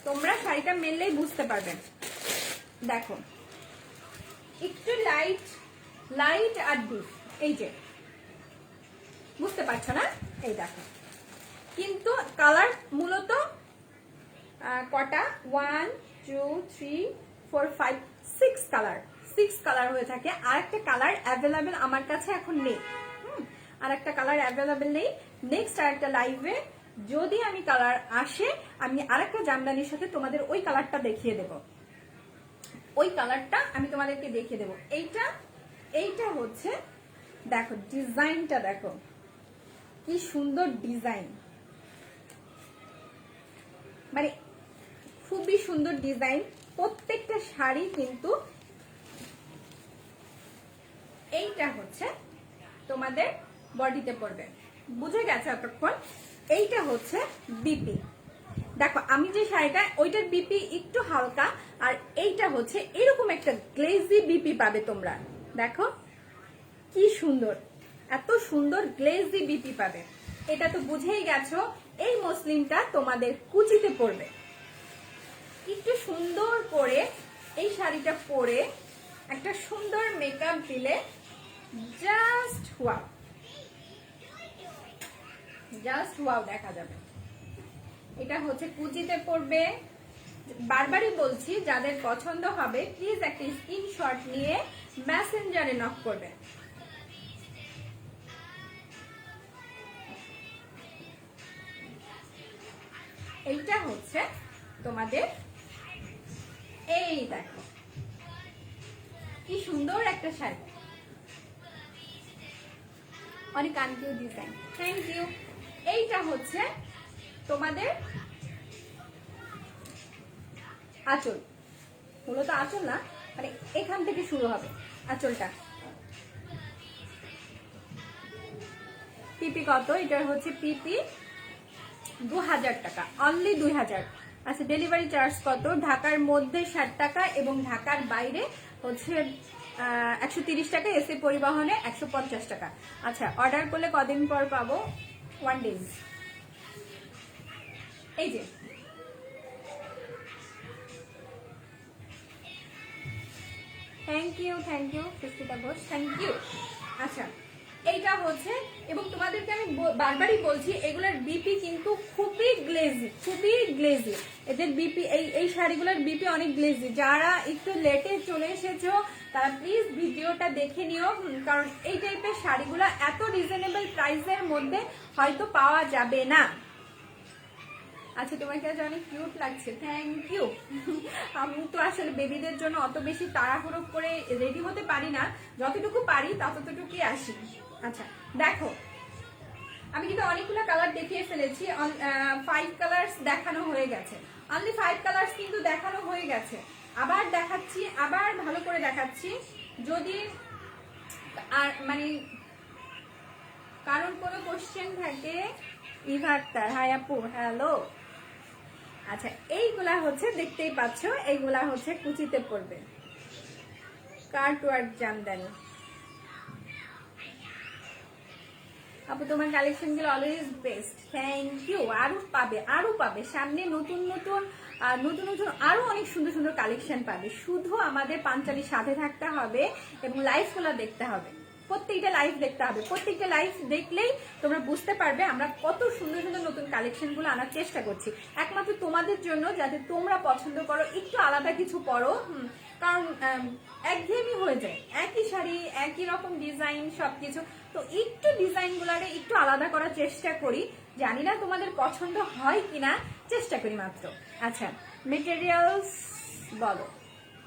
তোমরা শাড়িটা মেললেই বুঝতে পারবে। দেখো একটু লাইট লাইট আর ডিপ, এই যে বুঝতে পারছো না? এই দেখো, কিন্তু কালার মূলত কটা, 1 2 3 4 5 6 কালার, 6 কালার হয়ে থাকে। আর একটা কালার অ্যাভেলেবেল আমার কাছে এখন নেই, আর একটা কালার অ্যাভেলেবেল নেই। নেক্সট আর একটা লাইভে যদি আমি কালার আসে, আমি আরেকটা জামদানির সাথে তোমাদের ওই কালারটা দেখিয়ে দেব, ওই কালারটা আমি তোমাদেরকে দেখিয়ে দেব। এইটা হচ্ছে, দেখো ডিজাইনটা, দেখো কি সুন্দর ডিজাইন, মানে খুবই সুন্দর ডিজাইন। প্রত্যেকটা শাড়ি কিন্তু, এইটা হচ্ছে তোমাদের বডিতে পড়বে, বুঝে গেছে এতক্ষণ? এইটা হচ্ছে বিপি। দেখো আমি যে শাড়িটা, ওইটার বিপি একটু হালকা, আর এইটা হচ্ছে এরকম একটা গ্লেজি বিপি পাবে তোমরা। দেখো কি সুন্দর, এত সুন্দর গ্লেজি বিপি পাবে। এটা তো বুঝেই গেছো, এই মসলিনটা তোমাদের কুচিতে পড়বে। একটু সুন্দর করে এই শাড়িটা পরে একটা সুন্দর মেকআপ দিলে জাস্ট ওয়াও, জাস্ট ওয়াও দেখা যাবে। এটা হচ্ছে কুচিতে পড়বে। বারবারই বলছি, যাদের পছন্দ হবে প্লিজ একটা স্ক্রিনশট নিয়ে মেসেঞ্জারে নক করবে। এইটা হচ্ছে তোমাদের, এই দেখো কি সুন্দর একটা শাড়ি, অনেক আনকিউ ডিজাইন, থ্যাংক ইউ। এইটা হচ্ছে তোমাদের আঁচল, মূলত আঁচল না, মানে এখান থেকে শুরু হবে আঁচলটা। পিপি কত? এটার হচ্ছে পিপি 2000 টাকা, অনলি 2000। আচ্ছা, ডেলিভারি চার্জ কত? ঢাকার মধ্যে 60 টাকা এবং ঢাকার বাইরে হচ্ছে 130 টাকা, এসে পরিবহনে 150 টাকা। আচ্ছা, অর্ডার করলে কদিন পর পাবো? 1 ডেজ। এই যে thank you Susmita Ghosh, thank you. আচ্ছা, এইটা হচ্ছে, এবং তোমাদেরকে আমি বারবারই বলছি, এগুলোর বিপি কিন্তু খুবই গ্লেজি, খুবই গ্লেজি। এদের বিপি, এই শাড়িগুলোর বিপি অনেক গ্লেজি। যারা একটু লেটে চলে এসেছো তারা প্লিজ ভিডিওটা দেখে নিও, কারণ এই টাইপের শাড়িগুলো এত রিজনেবল প্রাইসের মধ্যে হয়তো পাওয়া যাবে না। আচ্ছা, তোমাকে আজ অনেক কিউট লাগছে, থ্যাংক ইউ। আমি তো আসলে বেবিদের জন্য অত বেশি তাড়াহুড়ো করে রেডি হতে পারি না, যতটুকু পারি ততটুকুই আসি। আচ্ছা দেখো, আমি কিন্তু অনেকগুলো কালার দেখিয়ে ফেলেছি, 5 কালার্স দেখানো হয়ে গেছে, অনলি 5 কালার্স কিন্তু দেখানো হয়ে গেছে। আবার দেখাচ্ছি, আবার ভালো করে দেখাচ্ছি, যদি আর মানে কারণ কোনো কোশ্চেন থাকে। ইভাক্তার, হাই আপু, হ্যালো। আচ্ছা, এইগুলা হচ্ছে দেখতেই পাচ্ছ, এইগুলা হচ্ছে কুচিতে পড়বে, কাটওয়ার্ক জামদানি। আপু তোমার কালেকশন গুলো অলওয়েজ বেস্ট, থ্যাংক ইউ। আরো পাবে, আরো পাবে, সামনে নতুন নতুন আরো অনেক সুন্দর সুন্দর কালেকশন পাবে। শুধু আমাদের পাঞ্চালির সাথে থাকতে হবে এবং লাইভগুলো দেখতে হবে, প্রত্যেকটা লাইভ দেখতে হবে। প্রত্যেকটা লাইভ দেখলেই তোমরা বুঝতে পারবে আমরা কত সুন্দর সুন্দর নতুন কালেকশন গুলো আনার চেষ্টা করছি, একমাত্র তোমাদের জন্য, যাতে তোমরা পছন্দ করো, একটু আলাদা কিছু করো। কারণ একঘেয়েমি হয়ে যায়, একই শাড়ি, একই রকম ডিজাইন, সবকিছু। তো একটু ডিজাইন গুলারে একটু আলাদা করার চেষ্টা করি, জানি না তোমাদের পছন্দ হয় কিনা, চেষ্টা করি মাত্র। আচ্ছা, মেটেরিয়ালস বলো।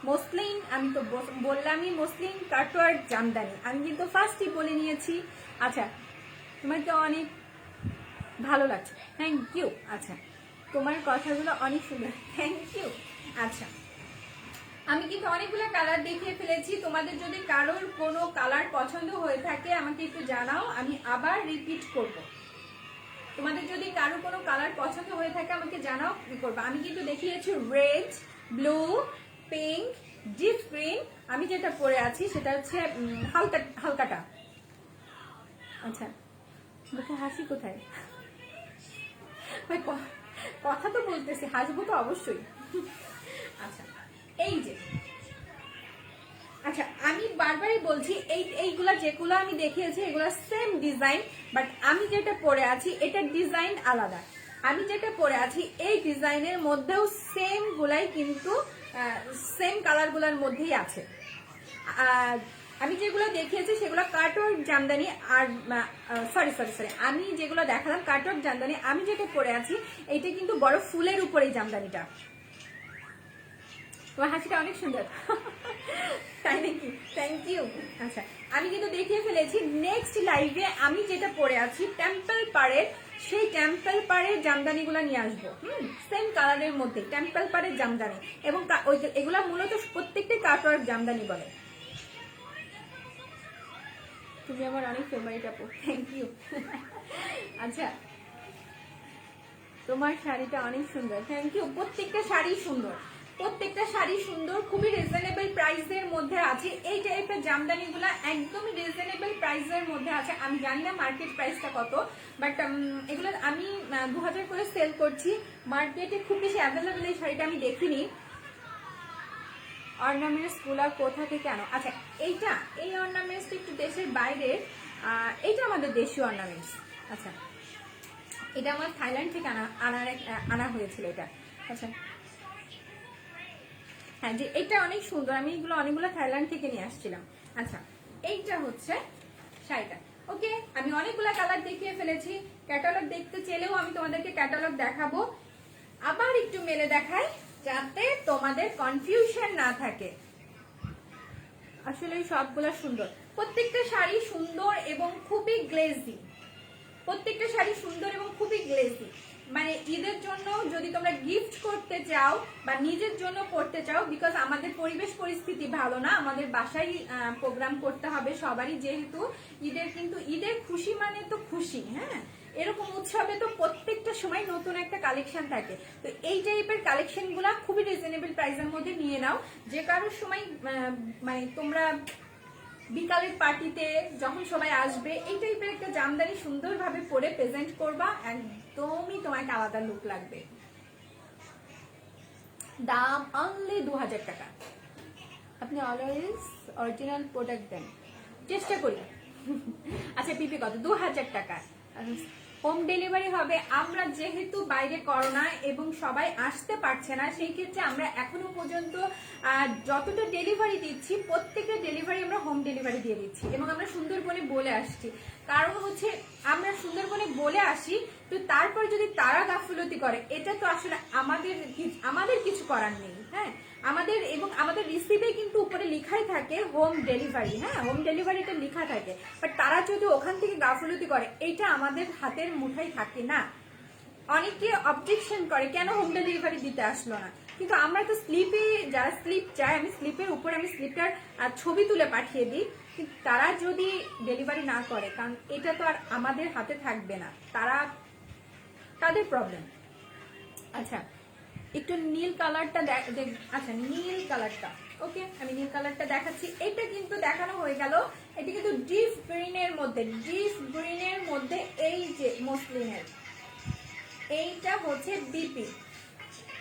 মসলিন, আমি তো বললামই মসলিন, কাটওয়ার্ক জামদানি, আমি কিন্তু ফার্স্টই বলে নিয়েছি। আচ্ছা, তোমাকে অনেক ভালো লাগছে, থ্যাংক ইউ। আচ্ছা, তোমার কথাগুলো অনেক সুন্দর, থ্যাংক ইউ। আচ্ছা, আমি কিন্তু অনেকগুলো কালার দেখিয়ে ফেলেছি, তোমাদের যদি কারোর কোনো কালার পছন্দ হয়ে থাকে আমাকে একটু জানাও, আমি আবার রিপিট করব। তোমাদের যদি কারো কোনো কালার পছন্দ হয়ে থাকে আমাকে জানাও, কি করবো। আমি কিন্তু দেখিয়েছি red, blue, pink, deep green. আমি যেটা পরে আছি সেটা হচ্ছে হালকাটা। আচ্ছা, মুখে হাসি কোথায়? কথা তো বলতেছি, হাসবো তো অবশ্যই। আচ্ছা, এই যে, আচ্ছা আমি বারবারই বলছি এইগুলা যেগুলো আমি দেখিয়েছি এগুলো সেম ডিজাইন, বাট আমি যেটা পরে আছি এটার ডিজাইন আলাদা। আমি যেটা পরে আছি এই ডিজাইনের মধ্যেও সেম গুলাই কিন্তু সেম কালার গুলার মধ্যেই আছে। আমি যেগুলো দেখিয়েছি সেগুলো কাটওয়ার্ক জামদানি, আর সরি আমি যেগুলো দেখালাম কাটওয়ার্ক জামদানি। আমি যেটা পরে আছি এইটা কিন্তু বড় ফুলের উপরেই জামদানিটা। তোমার হাসিটা অনেক সুন্দর। তাই নাকি? Thank you. আচ্ছা, আমি কিন্তু দেখিয়ে ফেলেছি। নেক্সট লাইভে আমি যেটা পরে আছি টেম্পল পাড়ের, সেই টেম্পল পাড়ের জামদানিগুলো নিয়ে আসবো। সেম কালারের মধ্যে টেম্পল পাড়ের জামদানি, এবং এগুলা মূলত প্রত্যেকটা কাটওয়ার্ক জামদানি বলে। তুমি আমার অনেক ফেভারিট আপু, থ্যাংক ইউ। আচ্ছা, তোমার শাড়িটা অনেক সুন্দর, থ্যাংক ইউ। প্রত্যেকটা শাড়ি সুন্দর, প্রত্যেকটা শাড়ি সুন্দর, খুবই রিজনেবল প্রাইসের মধ্যে আছে। এই টাইপের জামদানিগুলো একদমই রিজনেবল প্রাইসের মধ্যে আছে। আমি জানি না মার্কেট প্রাইসটা কত, বাট এগুলো আমি 2000 করে সেল করছি। মার্কেটে খুব বেশি অ্যাভেলেবল এই শাড়িটা আমি দেখিনি। অর্নামেন্টস গুলা কোথা থেকে আনো? আচ্ছা, এই অর্নামেন্টস একটু দেশের বাইরে, এইটা আমাদের দেশীয় অর্নামেন্টস। আচ্ছা, এটা আমার থাইল্যান্ড থেকে আনা হয়েছিল এটা। আচ্ছা, হ্যাঁ, যে এটা অনেক সুন্দর, আমি এগুলো অনেকগুলো থাইল্যান্ড থেকে নিয়ে আসছিলাম। আচ্ছা, এইটা হচ্ছে শাড়িটা। ওকে, আমি অনেকগুলো কালার দেখিয়ে ফেলেছি। ক্যাটালগ দেখতে চাইলেও আমি তোমাদেরকে ক্যাটালগ দেখাবো। আবার একটু মেলে দেখাই যাতে তোমাদের কনফিউশন না থাকে। আসলে সবগুলো সুন্দর, প্রত্যেকটা শাড়ি সুন্দর এবং খুবই গ্লেজি। প্রত্যেকটা শাড়ি সুন্দর এবং খুবই গ্লেজি। মানে ঈদের জন্য যদি তোমরা গিফট করতে চাও বা নিজের জন্য করতে চাও, বিকজ আমাদের পরিবেশ পরিস্থিতি ভালো না, আমাদের বাসায় প্রোগ্রাম করতে হবে সবারই, যেহেতু ঈদের, কিন্তু ঈদের খুশি মানে তো খুশি। হ্যাঁ, এরকম উৎসবে তো প্রত্যেকটা সময় নতুন একটা কালেকশন থাকে। তো এই টাইপের কালেকশন গুলা খুবই রিজনেবল প্রাইসের মধ্যে নিয়ে নাও। যে কারোর সময় মানে তোমরা বিকালের পার্টিতে যখন সবাই আসবে এই টাইপের একটা জামদানি সুন্দরভাবে পরে প্রেজেন্ট করবা, একদমই তোমাকে আলাদা লুক লাগবে। দাম অনলি 2000 টাকা। আপনি অলওয়েজ অরিজিনাল প্রোডাক্ট দেন, চেষ্টা করি। আচ্ছা, পিপি কত? 2000 টাকা। হোম ডেলিভারি হবে। আমরা যেহেতু বাইরে করোনা এবং সবাই আসতে পারছে না, সেই ক্ষেত্রে আমরা এখনো পর্যন্ত যতটা ডেলিভারি দিচ্ছি প্রত্যেকটা ডেলিভারি আমরা হোম ডেলিভারি দিয়ে দিচ্ছি, এবং আমরা সুন্দরবনে বলে আসছি। কারণ হচ্ছে আমরা সুন্দরবনে বলে আসি, তো তারপর যদি তারা গাফিলতি করে, এটা তো আসলে আমাদের কিছু করার নেই। হ্যাঁ, আমাদের এবং আমাদের রিসিপে কিন্তু উপরে লেখাই থাকে হোম ডেলিভারি। হ্যাঁ, হোম ডেলিভারিটা লেখা থাকে, বাট তারা যদি ওখান থেকে গাফিলতি করে, এটা আমাদের হাতের মুঠাই থাকে না। অনেকে অবজেকশন করে কেন হোম ডেলিভারি দিতে আসলো না, কিন্তু আমরা তো স্লিপে, যারা স্লিপ চায়, আমি স্লিপের উপরে আমি স্লিপটার ছবি তুলে পাঠিয়ে দিই। কিন্তু তারা যদি ডেলিভারি না করে, কারণ এটা তো আর আমাদের হাতে থাকবে না, তাদের প্রবলেম। আচ্ছা, একটু নীল কালারটা আচ্ছা, নীল কালারটা, ওকে, আমি নীল কালারটা দেখাচ্ছি। এটা কিন্তু দেখানো হয়ে গেল। এটা কিন্তু ডিপ গ্রিনের মধ্যে এই যে মসলিনের, এইটা হচ্ছে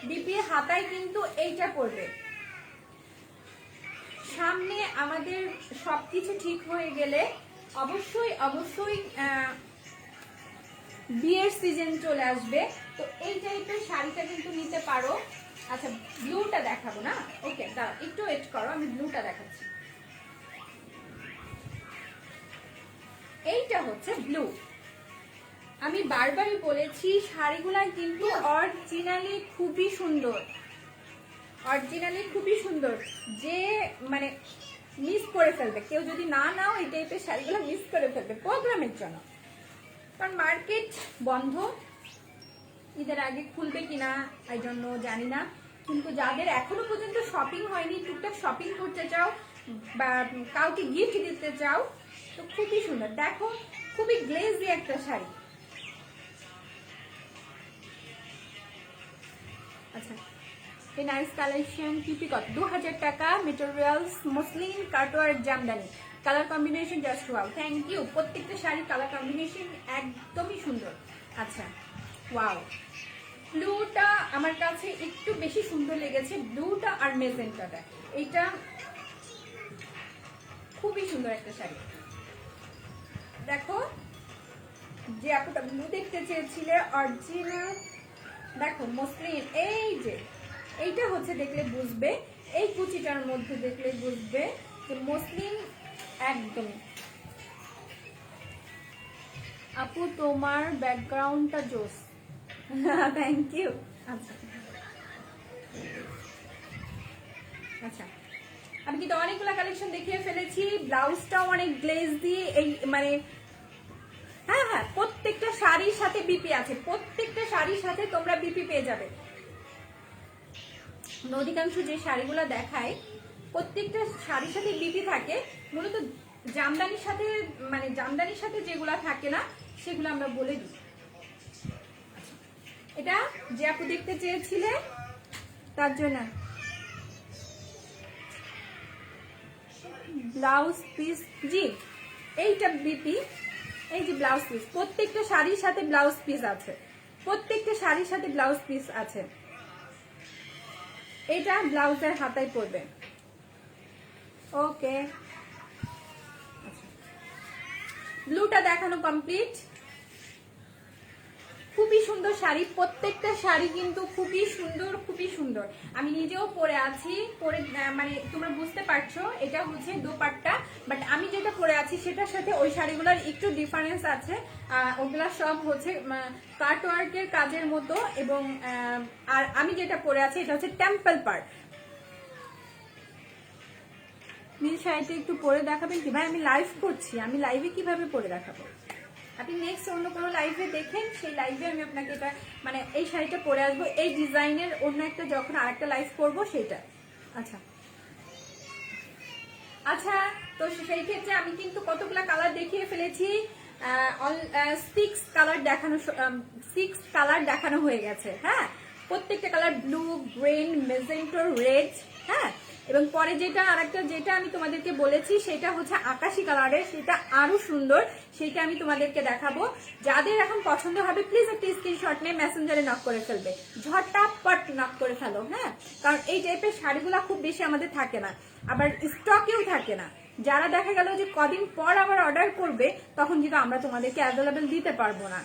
বিপি হাতায় কিন্তু এইটা পড়বে। সামনে আমাদের সবকিছু ঠিক হয়ে গেলে অবশ্যই বিয়ের সিজন চলে আসবে, তো এই টাইপের শাড়িটা কিন্তু নিতে পারো। আচ্ছা, ব্লুটা দেখাবো না? ওকে, দাও একটু ওয়েট করো, আমি ব্লুটা দেখাচ্ছি। এইটা হচ্ছে ব্লু। আমি বারবারই বলেছি শাড়িগুলা কিন্তু অরিজিনালি খুবই সুন্দর, যে মানে মিস করে ফেলবে কেউ যদি না নাও, এই টাইপের শাড়িগুলো মিস করে ফেলবে প্রোগ্রামের জন্য। কারণ মার্কেট বন্ধ, ঈদের আগে খুলবে কিনা এই জন্য জানি না। কিন্তু যাদের এখনো পর্যন্ত শপিং হয়নি, টুকটাক শপিং করতে চাও বা কাউকে গিফট দিতে চাও, তো খুবই সুন্দর। দেখো খুবই গ্লেজি একটা শাড়ি। আচ্ছা, এই নাইস কালেকশন পিপি কত 2000 টাকা, materials muslin cutwork jamdani, colour combination just wow. Thank you. প্রত্যেকটা শাড়ির কালার কম্বিনেশন একদমই সুন্দর। আচ্ছা ওয়াও, ব্লুটা আমার কাছে একটু বেশি সুন্দর লেগেছে, ব্লুটা আর মেজেন্টাটা, এটা খুবই সুন্দর একটা শাড়ি। দেখো যে আপুটা ব্লু দেখতে চেয়েছিলে অরিজিনাল, দেখো মসলিন, এই যে এইটা হচ্ছে দেখলে বুঝবে, এই কুচিটার মধ্যে দেখলে বুঝবে যে মসলিন একদম। আপু তোমার ব্যাকগ্রাউন্ডটা জোস। Thank you. আচ্ছা আচ্ছা, আমি কিন্তু অনেকগুলো কালেকশন দেখিয়ে ফেলেছি। ব্লাউজটাও অনেক গ্লেজ দিয়ে, এই মানে হ্যাঁ হ্যাঁ, প্রত্যেকটা শাড়ির সাথে বিপি আছে, প্রত্যেকটা শাড়ির সাথে তোমরা বিপি পেয়ে যাবে। অধিকাংশ যে শাড়িগুলো দেখায় প্রত্যেকটা শাড়ির সাথে বিপি থাকে, মূলত জামদানির সাথে, মানে জামদানির সাথে যেগুলো থাকে না সেগুলো আমরা বলে দিই। এটা যে আপু দেখতে চেয়েছিলে তার জন্য ব্লাউজ পিস, জি এইটা বিপি, এই যে ব্লাউজ পিস, প্রত্যেকটা শাড়ির সাথে ব্লাউজ পিস আছে, প্রত্যেকটা শাড়ির সাথে ব্লাউজ পিস আছে। এটা ব্লাউজের হাতায় পড়বে। ওকে, ব্লুটা দেখানো কমপ্লিট। খুবই সুন্দর শাড়ি, প্রত্যেকটা শাড়ি কিন্তু খুবই সুন্দর, খুবই সুন্দর। আমি নিজেও পরে আছি, পরে মানে তোমরা বুঝতে পারছো এটা হচ্ছে দোপাট্টা, বাট আমি যেটা পরে আছি সেটার সাথে ওই শাড়িগুলোর একটু ডিফারেন্স আছে। ওগুলা সব হচ্ছে কাটওয়ার্কের কাজের মতো, এবং আর আমি যেটা পরে আছি এটা হচ্ছে টেম্পল পার্ট। নীল শাড়িটা একটু পরে দেখাবেন কি ভাই? আমি লাইভ করছি, আমি লাইভে কিভাবে পরে দেখাবো? আপনি নেক্সট অন্য কোনো লাইভে দেখেন, সেই লাইভে আমি আপনাকে এটা মানে এই শাড়িটা পরে আসবো, এই ডিজাইনের অন্য একটা যখন আরেকটা লাইভ করবো সেইটা। আচ্ছা আচ্ছা, তো সেই ক্ষেত্রে আমি কিন্তু কতগুলা কালার দেখিয়ে ফেলেছি। 6 কালার দেখানো হয়ে গেছে। হ্যাঁ, প্রত্যেকটা কালার ব্লু, গ্রিন, মেজেন্টো, রেড। হ্যাঁ, এবং পরে যেটা আরেকটা যেটা আমি তোমাদেরকে বলেছি সেটা হচ্ছে আকাশি কালারের, সেটা আরো সুন্দর, সেটা আমি তোমাদেরকে দেখাবো। যাদের এখন পছন্দ হবে প্লিজ একটা স্ক্রিনশট নিয়ে মেসেঞ্জারে নক করে ফেলবে, ঝটাপট নক করে ফেলো। হ্যাঁ, কারণ এই টাইপের শাড়িগুলো খুব বেশি আমাদের থাকে না, আবার স্টকেও থাকে না। যারা দেখা গেল যে কদিন পর আবার অর্ডার করবে, তখন কিন্তু আমরা তোমাদেরকে অ্যাভেলেবেল দিতে পারবো না।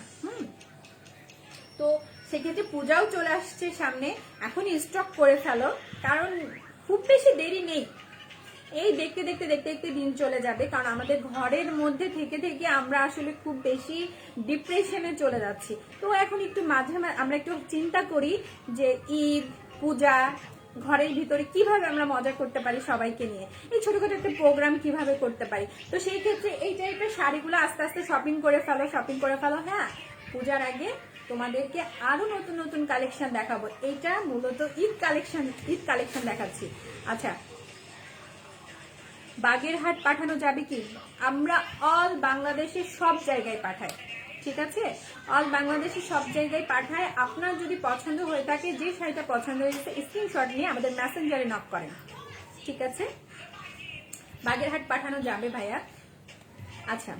তো সেক্ষেত্রে পূজাও চলে আসছে সামনে, এখন স্টক করে ফেলো, কারণ খুব বেশি দেরি নেই। এই দেখতে দেখতে দেখতে দেখতে দিন চলে যাবে, কারণ আমাদের ঘরের মধ্যে থেকে থেকে আমরা আসলে খুব বেশি ডিপ্রেশনে চলে যাচ্ছি। তো এখন একটু মাঝে আমরা একটু চিন্তা করি যে ঈদ, পূজা, ঘরের ভিতরে কিভাবে আমরা মজা করতে পারি সবাইকে নিয়ে, এই ছোটখাটো একটা প্রোগ্রাম কিভাবে করতে পারি। তো সেই ক্ষেত্রে এই টাইপের শাড়িগুলো আস্তে আস্তে শপিং করে ফেলো। হ্যাঁ, পূজার আগে তোমাদেরকে আরো নতুন নতুন কালেকশন দেখাবো। এটা মূলত ঈদ কালেকশন দেখাচ্ছি। আচ্ছা, বাগেরহাট পাঠানো যাবে কি? আমরা অল বাংলাদেশের সব জায়গায় পাঠাই, ঠিক আছে? অল বাংলাদেশের সব জায়গায় পাঠায়। আপনার যদি পছন্দ হয়ে থাকে, যে শাড়িটা পছন্দ হয়েছে স্ক্রিনশট নিয়ে আমাদের মেসেঞ্জারে নক করেন, ঠিক আছে? বাগেরহাট পাঠানো যাবে ভাইয়া। আচ্ছা,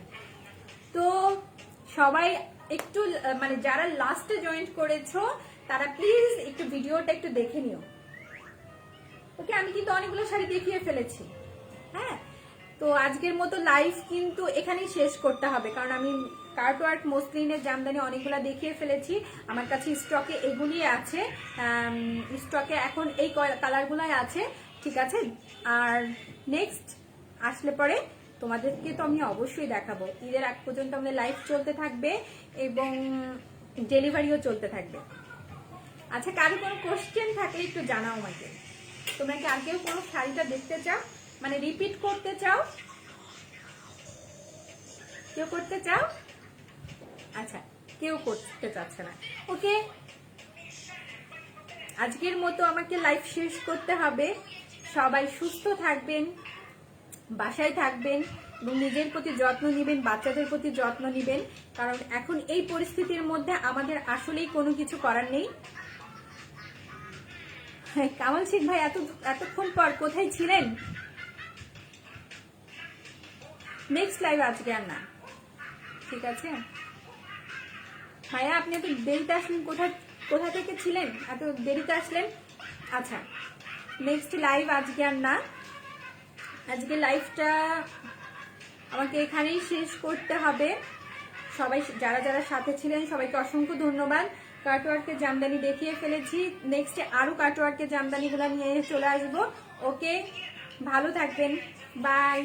তো সবাই একটু মানে যারা লাস্টে জয়েন করেছো তারা প্লিজ একটু ভিডিওটা একটু দেখে নিও। ওকে, আমি কিন্তু অনেকগুলো শাড়ি দেখিয়ে ফেলেছি। হ্যাঁ, তো আজকের মতো লাইভ কিন্তু এখানেই শেষ করতে হবে, কারণ আমি কার্টওয়ার্ক, মসলিনের, জামদানি অনেকগুলো দেখিয়ে ফেলেছি। আমার কাছে স্টকে এগুলি আছে, স্টকে এখন এই কালারগুলাই আছে, ঠিক আছে? আর নেক্সট আসলে পরে তোমাদেরকে তো আমি অবশ্যই দেখাবো। ঈদের আগ পর্যন্ত আমাদের লাইভ চলতে থাকবে এবং ডেলিভারিও চলতে থাকবে। আচ্ছা, কারো কোনো কোশ্চেন থাকলে একটু জানাও আমাকে। তোমরা কি আর কেউ কোনো শাড়িটা দেখতে চাও, মানে রিপিট করতে চাও? কেউ করতে চাও? আচ্ছা, কেউ করতে চাচ্ছে না। ওকে, আজকের মতো আমাকে লাইফ শেষ করতে হবে। সবাই সুস্থ থাকবেন, বাসায় থাকবেন এবং নিজের প্রতি যত্ন নেবেন, বাচ্চাদের প্রতি যত্ন নেবেন, কারণ এখন এই পরিস্থিতির মধ্যে আমাদের আসলেই কোনো কিছু করার নেই। কামাল শেখ ভাই এতক্ষণ পর কোথায় ছিলেন? নেক্সট লাইভ আজকে আর না, ঠিক আছে ভাইয়া? আপনি এত দেরিতে আসলেন, কোথা থেকে ছিলেন এত দেরিতে আসলেন? আচ্ছা, নেক্সট লাইভ আজকে আর না। আজকে লাইভটা আমাকে এখানেই শেষ করতে হবে। সবাই যারা যারা সাথে ছিলেন সবাইকে অসংখ্য ধন্যবাদ। কাটওয়ার্কের জামদানি দেখিয়ে ফেলেছি, নেক্সটে আরো কাটওয়ার্কের জামদানিগুলো নিয়ে চলে আসবো। ওকে, ভালো থাকবেন, বাই।